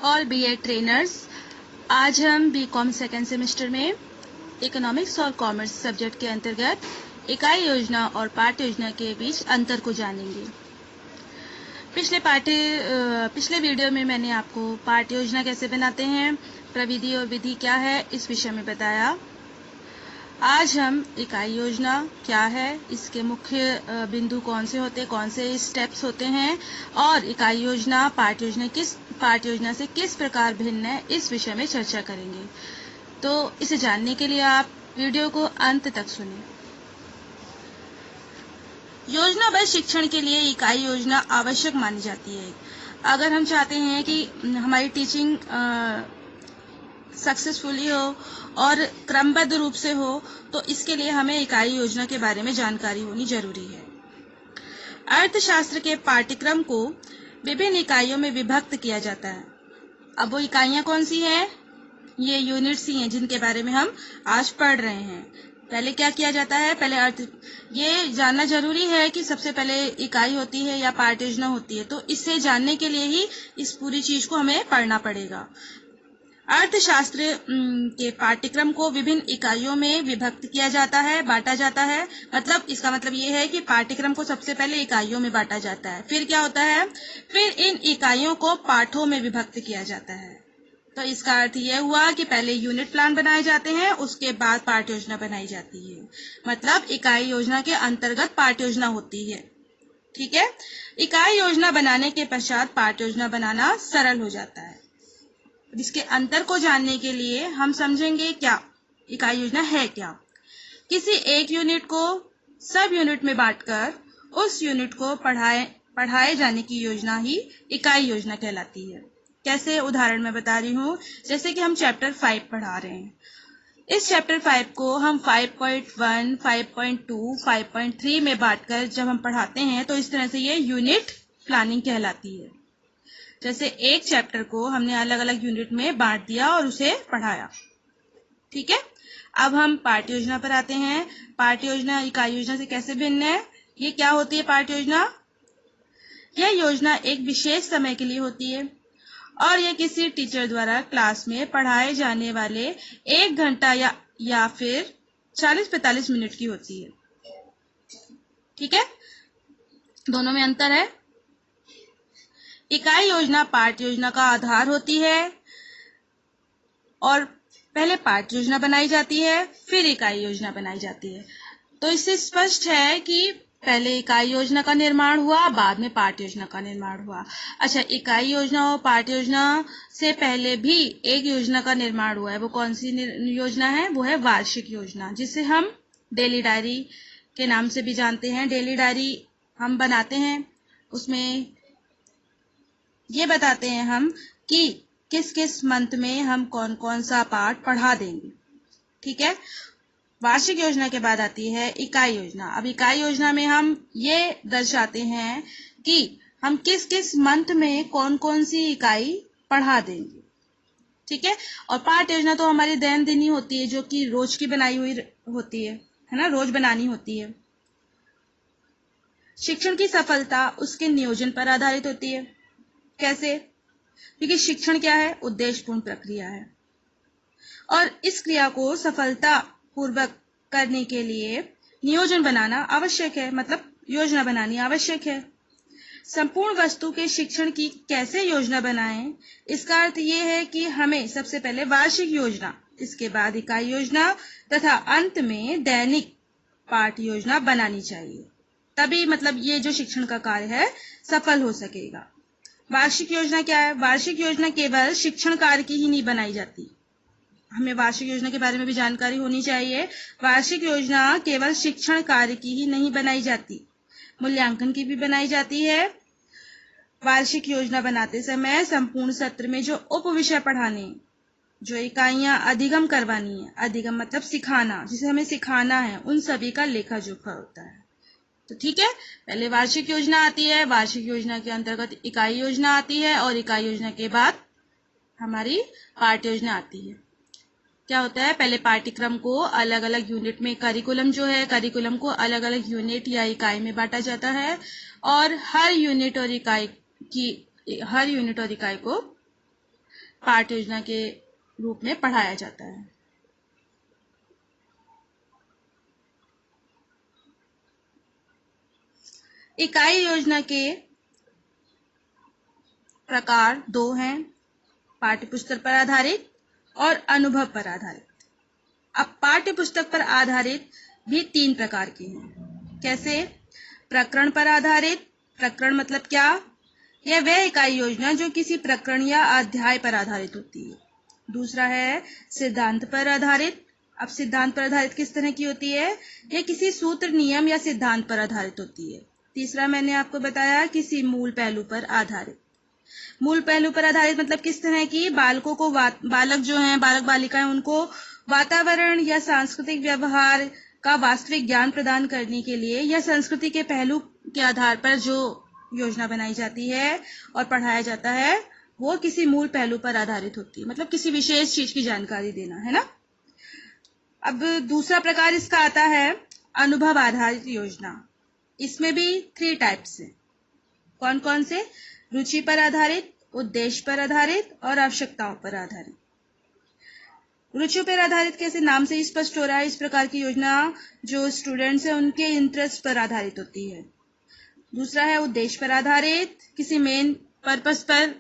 All BEd trainers. आज हम BCom second semester में इकोनॉमिक्स और कॉमर्स सब्जेक्ट के अंतर्गत इकाई योजना और पाठ्य योजना के बीच अंतर को जानेंगे। पिछले वीडियो में मैंने आपको पाठ्य योजना कैसे बनाते हैं, प्रविधि और विधि क्या है, इस विषय में बताया। आज हम इकाई योजना क्या है, इसके मुख्य बिंदु कौन से होते हैं, कौन से स्टेप्स होते हैं और इकाई योजना पाठ्य योजना से किस प्रकार भिन्न है, इस विषय में चर्चा करेंगे। तो इसे जानने के लिए आप वीडियो को अंत तक सुनें। योजनाबद्ध शिक्षण के लिए इकाई योजना आवश्यक मानी जाती है। अगर हम चाहते हैं कि हमारी टीचिंग सक्सेसफुली हो और क्रमबद्ध रूप से हो, तो इसके लिए हमें इकाई योजना के बारे में जानकारी होनी जरूरी है। अर्थशास्त्र के पाठ्यक्रम को विभिन्न इकाइयों में विभक्त किया जाता है। अब वो इकाइयां कौन सी हैं? ये यूनिट्स ही हैं जिनके बारे में हम आज पढ़ रहे हैं। पहले क्या किया जाता है? पहले ये जानना जरूरी है कि सबसे पहले इकाई होती है या पाठ्य योजना होती है। तो इसे जानने के लिए ही इस पूरी चीज को हमें पढ़ना पड़ेगा। अर्थशास्त्र के पाठ्यक्रम को विभिन्न इकाइयों में विभक्त किया जाता है, बांटा जाता है। मतलब इसका मतलब ये है कि पाठ्यक्रम को सबसे पहले इकाइयों में बांटा जाता है। फिर क्या होता है? फिर इन इकाइयों को पाठों में विभक्त किया जाता है। तो इसका अर्थ यह हुआ कि पहले यूनिट प्लान बनाए जाते हैं, उसके बाद पाठ्य योजना बनाई जाती है। मतलब इकाई योजना के अंतर्गत पाठ्य योजना होती है। ठीक है। इकाई योजना बनाने के पश्चात पाठ्य योजना बनाना सरल हो जाता है। इसके अंतर को जानने के लिए हम समझेंगे क्या इकाई योजना है क्या। किसी एक यूनिट को सब यूनिट में बांटकर उस यूनिट को पढ़ाए जाने की योजना ही इकाई योजना कहलाती है। कैसे? उदाहरण में बता रही हूँ। जैसे कि हम चैप्टर 5 पढ़ा रहे हैं। इस चैप्टर 5 को हम 5.1, 5.2, 5.3 में बांटकर जब हम पढ़ाते हैं तो इस तरह से ये यूनिट प्लानिंग कहलाती है। जैसे एक चैप्टर को हमने अलग अलग यूनिट में बांट दिया और उसे पढ़ाया। ठीक है। अब हम पाठ्य योजना पर आते हैं। पाठ्य योजना इकाई योजना से कैसे भिन्न है? ये क्या होती है पाठ्य योजना? यह योजना एक विशेष समय के लिए होती है और यह किसी टीचर द्वारा क्लास में पढ़ाए जाने वाले 1 घंटा या फिर 40-45 मिनट की होती है। ठीक है। दोनों में अंतर है। इकाई योजना पाठ्य योजना का आधार होती है और पहले पाठ्य योजना बनाई जाती है, फिर इकाई योजना बनाई जाती है। तो इससे स्पष्ट है कि पहले इकाई योजना का निर्माण हुआ, बाद में पाठ्य योजना का निर्माण हुआ। अच्छा, इकाई योजना और पाठ्य योजना से पहले भी एक योजना का निर्माण हुआ है। वो कौन सी योजना है? वो है वार्षिक योजना, जिसे हम डेली डायरी के नाम से भी जानते हैं। डेली डायरी हम बनाते हैं, उसमें ये बताते हैं हम कि किस किस मंथ में हम कौन कौन सा पाठ पढ़ा देंगे। ठीक है। वार्षिक योजना के बाद आती है इकाई योजना। अब इकाई योजना में हम ये दर्शाते हैं कि हम किस किस मंथ में कौन कौन सी इकाई पढ़ा देंगे। ठीक है। और पाठ्य योजना तो हमारी दैनंदिन होती है, जो कि रोज की बनाई हुई होती है ना, रोज बनानी होती है। शिक्षण की सफलता उसके नियोजन पर आधारित होती है। कैसे? क्योंकि शिक्षण क्या है? उद्देश्यपूर्ण प्रक्रिया है और इस क्रिया को सफलता पूर्वक करने के लिए नियोजन बनाना आवश्यक है। मतलब योजना बनानी आवश्यक है। संपूर्ण वस्तु के शिक्षण की कैसे योजना बनाएं? इसका अर्थ ये है कि हमें सबसे पहले वार्षिक योजना, इसके बाद इकाई योजना तथा अंत में दैनिक पाठ योजना बनानी चाहिए। तभी मतलब ये जो शिक्षण का कार्य है सफल हो सकेगा। वार्षिक योजना क्या है? वार्षिक योजना केवल शिक्षण कार्य की ही नहीं बनाई जाती। हमें वार्षिक योजना के बारे में भी जानकारी होनी चाहिए। वार्षिक योजना केवल शिक्षण कार्य की ही नहीं बनाई जाती, मूल्यांकन की भी बनाई जाती है। वार्षिक योजना बनाते समय संपूर्ण सत्र में जो उप विषय पढ़ाने, जो इकाइयां अधिगम करवानी है, अधिगम मतलब सिखाना, जिसे हमें सिखाना है, उन सभी का लेखा जोखा होता है। तो ठीक है। पहले वार्षिक योजना आती है, वार्षिक योजना के अंतर्गत इकाई योजना आती है और इकाई योजना के बाद हमारी पाठ्य योजना आती है। क्या होता है? पहले पाठ्यक्रम को अलग अलग यूनिट में, करिकुलम जो है, करिकुलम को अलग अलग यूनिट या इकाई में बांटा जाता है और हर यूनिट और इकाई को पाठ योजना के रूप में पढ़ाया जाता है। इकाई योजना के प्रकार दो हैं, पाठ्यपुस्तक पर आधारित और अनुभव पर आधारित। अब पाठ्यपुस्तक पर आधारित भी 3 प्रकार के हैं। कैसे? प्रकरण पर आधारित। प्रकरण मतलब क्या? यह वह इकाई योजना जो किसी प्रकरण या अध्याय पर आधारित होती है। दूसरा है सिद्धांत पर आधारित। अब सिद्धांत पर आधारित किस तरह की होती है? यह किसी सूत्र, नियम या सिद्धांत पर आधारित होती है। तीसरा मैंने आपको बताया किसी मूल पहलू पर आधारित। मूल पहलू पर आधारित मतलब किस तरह की? बालकों को बालक जो हैं, बालक बालिकाएं, उनको वातावरण या सांस्कृतिक व्यवहार का वास्तविक ज्ञान प्रदान करने के लिए या संस्कृति के पहलू के आधार पर जो योजना बनाई जाती है और पढ़ाया जाता है, वो किसी मूल पहलू पर आधारित होती है, मतलब किसी विशेष चीज की जानकारी देना, है ना। अब दूसरा प्रकार इसका आता है अनुभव आधारित योजना। इसमें भी 3 टाइप्स हैं। कौन कौन से? रुचि पर आधारित, उद्देश्य पर आधारित और आवश्यकताओं पर आधारित। रुचि पर आधारित कैसे? नाम से ही स्पष्ट हो रहा है, इस प्रकार की योजना जो स्टूडेंट्स हैं उनके इंटरेस्ट पर आधारित होती है। दूसरा है उद्देश्य पर आधारित, किसी मेन पर्पस पर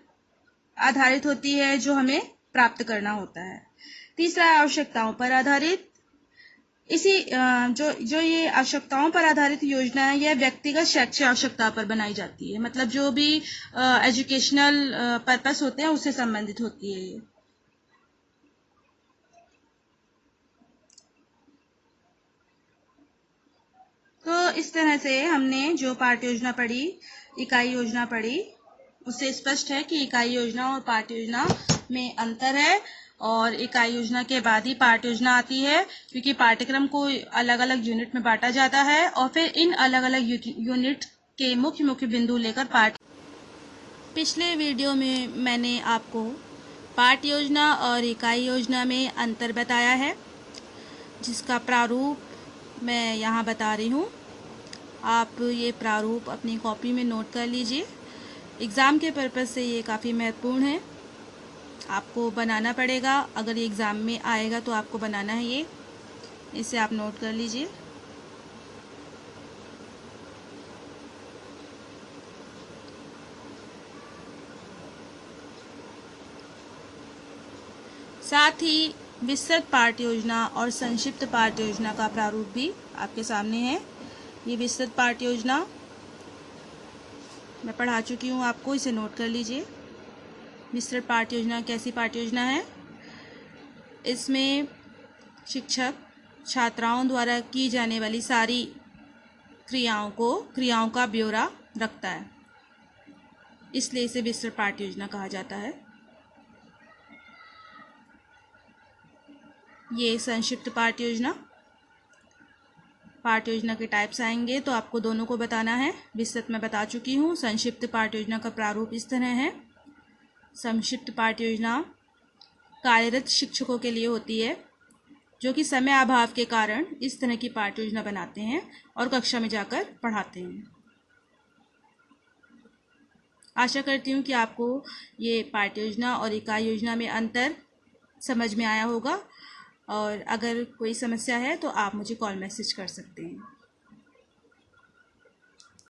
आधारित होती है जो हमें प्राप्त करना होता है। तीसरा है आवश्यकताओं पर आधारित। इसी जो ये आवश्यकताओं पर आधारित योजना है, यह व्यक्तिगत शैक्षिक आवश्यकता पर बनाई जाती है, मतलब जो भी एजुकेशनल पर्पस होते हैं उससे संबंधित होती है ये। तो इस तरह से हमने जो पाठ्य योजना पढ़ी, इकाई योजना पढ़ी, उससे स्पष्ट है कि इकाई योजना और पाठ्य योजना में अंतर है और इकाई योजना के बाद ही पाठ्य योजना आती है, क्योंकि पाठ्यक्रम को अलग अलग यूनिट में बांटा जाता है और फिर इन अलग अलग यूनिट के मुख्य मुख्य बिंदु लेकर पिछले वीडियो में मैंने आपको पाठ्य योजना और इकाई योजना में अंतर बताया है, जिसका प्रारूप मैं यहाँ बता रही हूँ। आप ये प्रारूप अपनी कॉपी में नोट कर लीजिए। एग्ज़ाम के पर्पज़ से ये काफ़ी महत्वपूर्ण है, आपको बनाना पड़ेगा। अगर ये एग्ज़ाम में आएगा तो आपको बनाना है ये, इसे आप नोट कर लीजिए। साथ ही विस्तृत पाठ्य योजना और संक्षिप्त पाठ्य योजना का प्रारूप भी आपके सामने है। ये विस्तृत पाठ्य योजना मैं पढ़ा चुकी हूँ आपको, इसे नोट कर लीजिए। विस्तृत पाठ्य योजना कैसी पाठ्य योजना है? इसमें शिक्षक छात्राओं द्वारा की जाने वाली सारी क्रियाओं का ब्यौरा रखता है, इसलिए इसे विस्तृत पाठ्य योजना कहा जाता है। ये संक्षिप्त पाठ्य योजना। पाठ्य योजना के टाइप्स आएंगे तो आपको दोनों को बताना है। विस्तृत मैं बता चुकी हूँ। संक्षिप्त पाठ्य योजना का प्रारूप इस तरह है। संक्षिप्त पाठ्य योजना कार्यरत शिक्षकों के लिए होती है, जो कि समय अभाव के कारण इस तरह की पाठ्य योजना बनाते हैं और कक्षा में जाकर पढ़ाते हैं। आशा करती हूँ कि आपको ये पाठ्य योजना और इकाई योजना में अंतर समझ में आया होगा, और अगर कोई समस्या है तो आप मुझे कॉल मैसेज कर सकते हैं।